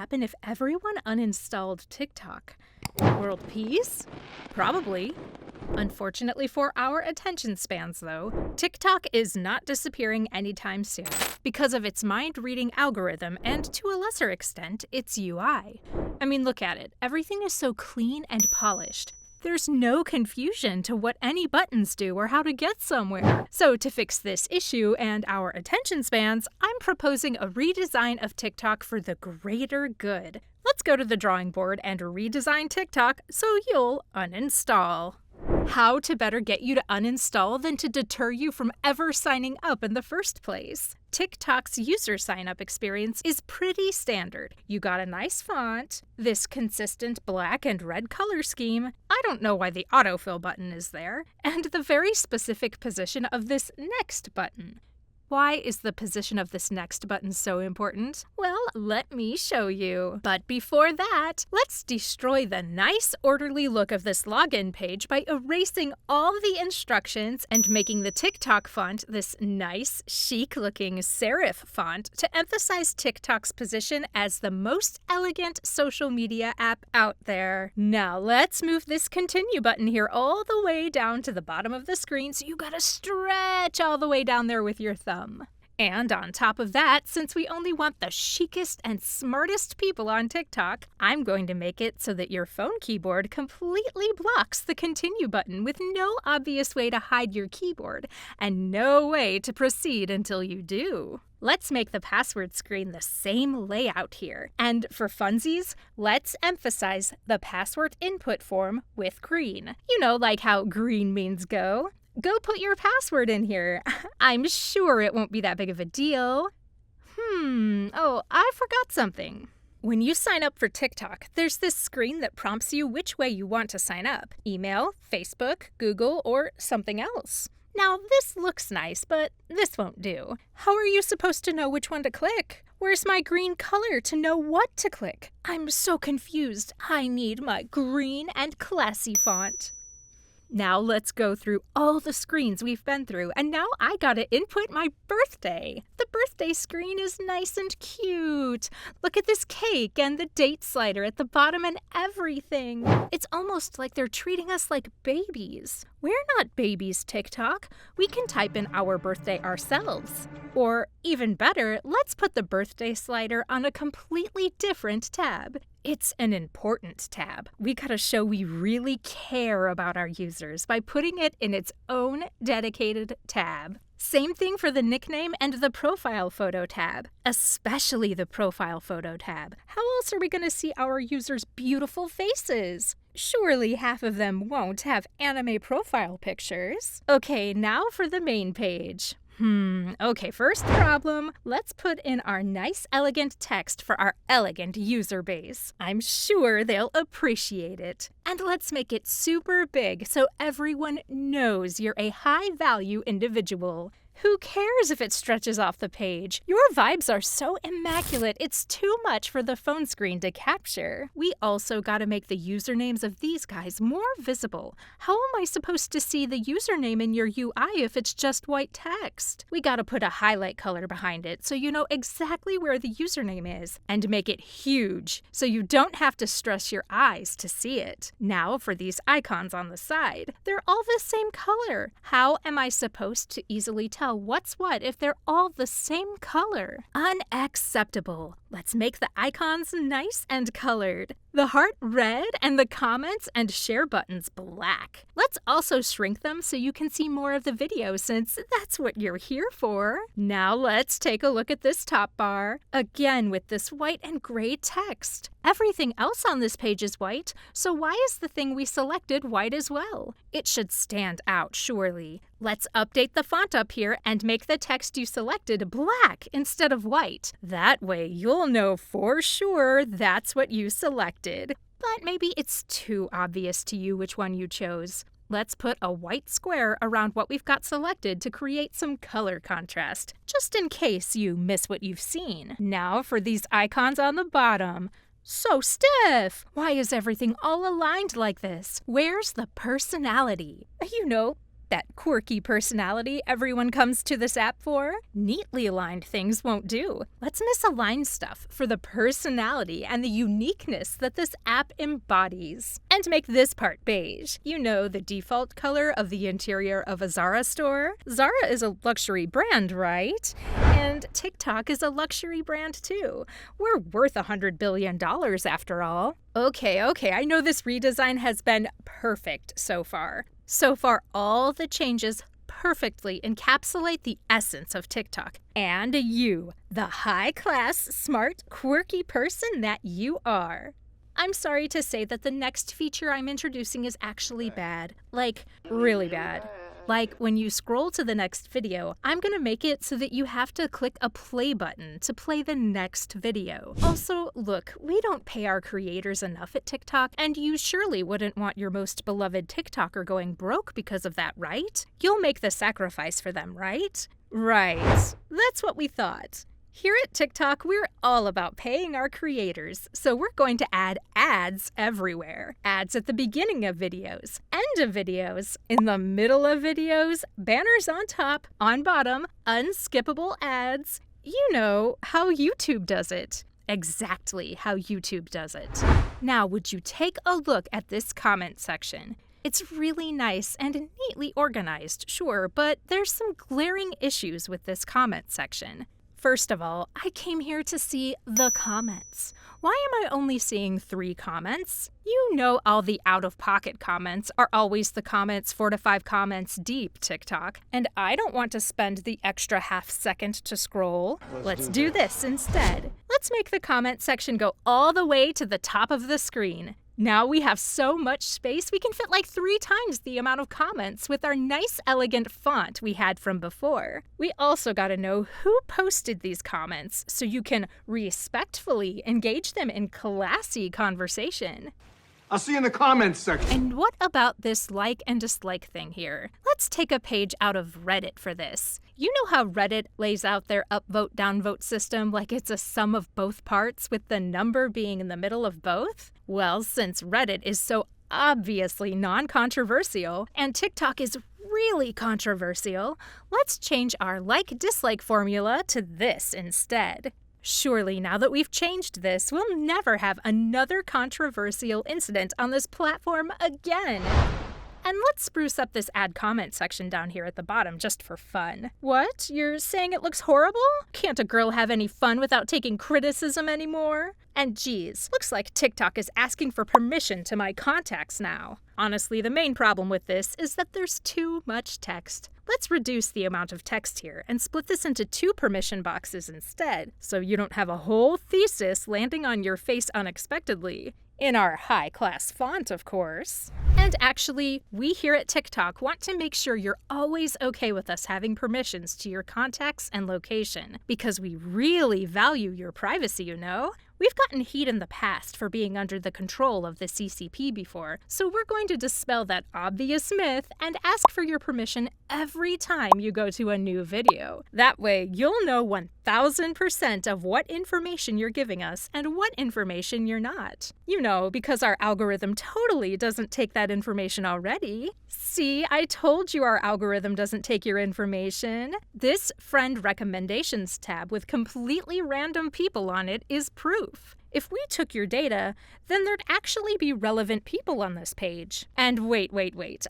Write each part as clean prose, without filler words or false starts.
happen if everyone uninstalled TikTok? World peace? Probably. Unfortunately for our attention spans, though, TikTok is not disappearing anytime soon because of its mind-reading algorithm and, to a lesser extent, its UI. I mean, look at it. Everything is so clean and polished. There's no confusion to what any buttons do or how to get somewhere. So to fix this issue and our attention spans, I'm proposing a redesign of TikTok for the greater good. Let's go to the drawing board and redesign TikTok so you'll uninstall. How to better get you to uninstall than to deter you from ever signing up in the first place? TikTok's user sign-up experience is pretty standard. You got a nice font, this consistent black and red color scheme, I don't know why the autofill button is there, and the very specific position of this next button. Why is the position of this next button so important? Well, let me show you. But before that, let's destroy the nice orderly look of this login page by erasing all the instructions and making the TikTok font this nice, chic-looking serif font to emphasize TikTok's position as the most elegant social media app out there. Now let's move this continue button here all the way down to the bottom of the screen, so you gotta stretch all the way down there with your thumb. And on top of that, since we only want the chicest and smartest people on TikTok, I'm going to make it so that your phone keyboard completely blocks the continue button with no obvious way to hide your keyboard and no way to proceed until you do. Let's make the password screen the same layout here. And for funsies, let's emphasize the password input form with green. You know, like how green means go. Go put your password in here. I'm sure it won't be that big of a deal. Oh, I forgot something. When you sign up for TikTok, there's this screen that prompts you which way you want to sign up. Email, Facebook, Google, or something else. Now, this looks nice, but this won't do. How are you supposed to know which one to click? Where's my green color to know what to click? I'm so confused. I need my green and classy font. Now let's go through all the screens we've been through, and now I gotta input my birthday. The birthday screen is nice and cute. Look at this cake and the date slider at the bottom and everything. It's almost like they're treating us like babies. We're not babies, TikTok. We can type in our birthday ourselves. Or even better, let's put the birthday slider on a completely different tab. It's an important tab. We gotta show we really care about our users by putting it in its own dedicated tab. Same thing for the nickname and the profile photo tab, especially the profile photo tab. How else are we gonna see our users' beautiful faces? Surely half of them won't have anime profile pictures. Okay, now for the main page. Okay, first problem. Let's put in our nice, elegant text for our elegant user base. I'm sure they'll appreciate it. And let's make it super big so everyone knows you're a high-value individual. Who cares if it stretches off the page? Your vibes are so immaculate, it's too much for the phone screen to capture. We also gotta make the usernames of these guys more visible. How am I supposed to see the username in your UI if it's just white text? We gotta put a highlight color behind it so you know exactly where the username is, and make it huge so you don't have to stress your eyes to see it. Now for these icons on the side. They're all the same color. How am I supposed to easily tell what's what if they're all the same color? Unacceptable. Let's make the icons nice and colored. The heart red and the comments and share buttons black. Let's also shrink them so you can see more of the video since that's what you're here for. Now let's take a look at this top bar. Again with this white and gray text. Everything else on this page is white, so why is the thing we selected white as well? It should stand out, surely. Let's update the font up here and make the text you selected black instead of white. That way you'll know for sure that's what you selected. But maybe it's too obvious to you which one you chose. Let's put a white square around what we've got selected to create some color contrast, just in case you miss what you've seen. Now for these icons on the bottom. So stiff! Why is everything all aligned like this? Where's the personality? You know, that quirky personality everyone comes to this app for. Neatly aligned things won't do. Let's misalign stuff for the personality and the uniqueness that this app embodies. And make this part beige. You know, the default color of the interior of a Zara store? Zara is a luxury brand, right? And TikTok is a luxury brand too. We're worth $100 billion after all. Okay, I know this redesign has been perfect so far. So far, all the changes perfectly encapsulate the essence of TikTok. And you, the high-class, smart, quirky person that you are. I'm sorry to say that the next feature I'm introducing is actually bad. Like, really bad. Like, when you scroll to the next video, I'm gonna make it so that you have to click a play button to play the next video. Also, look, we don't pay our creators enough at TikTok, and you surely wouldn't want your most beloved TikToker going broke because of that, right? You'll make the sacrifice for them, right? Right. That's what we thought. Here at TikTok, we're all about paying our creators, so we're going to add ads everywhere. Ads at the beginning of videos, end of videos, in the middle of videos, banners on top, on bottom, unskippable ads. You know how YouTube does it. Exactly how YouTube does it. Now, would you take a look at this comment section? It's really nice and neatly organized, sure, but there's some glaring issues with this comment section. First of all, I came here to see the comments. Why am I only seeing 3 comments? You know all the out-of-pocket comments are always the comments 4 to 5 comments deep, TikTok. And I don't want to spend the extra half second to scroll. Let's do this instead. Let's make the comment section go all the way to the top of the screen. Now we have so much space, we can fit like 3 times the amount of comments with our nice, elegant font we had from before. We also gotta know who posted these comments so you can respectfully engage them in classy conversation. I'll see you in the comments section. And what about this like and dislike thing here? Let's take a page out of Reddit for this. You know how Reddit lays out their upvote downvote system like it's a sum of both parts with the number being in the middle of both? Well, since Reddit is so obviously non-controversial and TikTok is really controversial, let's change our like-dislike formula to this instead. Surely, now that we've changed this, we'll never have another controversial incident on this platform again. And let's spruce up this add comment section down here at the bottom just for fun. What? You're saying it looks horrible? Can't a girl have any fun without taking criticism anymore? And geez, looks like TikTok is asking for permission to my contacts now. Honestly, the main problem with this is that there's too much text. Let's reduce the amount of text here and split this into 2 permission boxes instead, so you don't have a whole thesis landing on your face unexpectedly. In our high-class font, of course. And actually, we here at TikTok want to make sure you're always okay with us having permissions to your contacts and location, because we really value your privacy, you know? We've gotten heat in the past for being under the control of the CCP before, so we're going to dispel that obvious myth and ask for your permission every time you go to a new video. That way, you'll know 1000% of what information you're giving us and what information you're not. You know, because our algorithm totally doesn't take that information already. See, I told you our algorithm doesn't take your information. This friend recommendations tab with completely random people on it is proof. If we took your data, then there'd actually be relevant people on this page. And wait,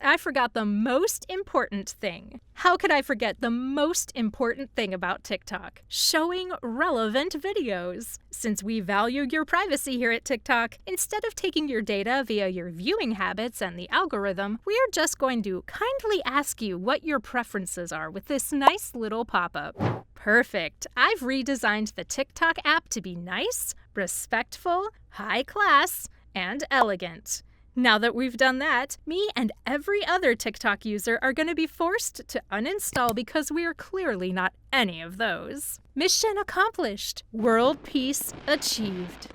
I forgot the most important thing. How could I forget the most important thing about TikTok? Showing relevant videos. Since we value your privacy here at TikTok, instead of taking your data via your viewing habits and the algorithm, we are just going to kindly ask you what your preferences are with this nice little pop-up. Perfect. I've redesigned the TikTok app to be nice, respectful, high class, and elegant. Now that we've done that, me and every other TikTok user are going to be forced to uninstall because we are clearly not any of those. Mission accomplished. World peace achieved.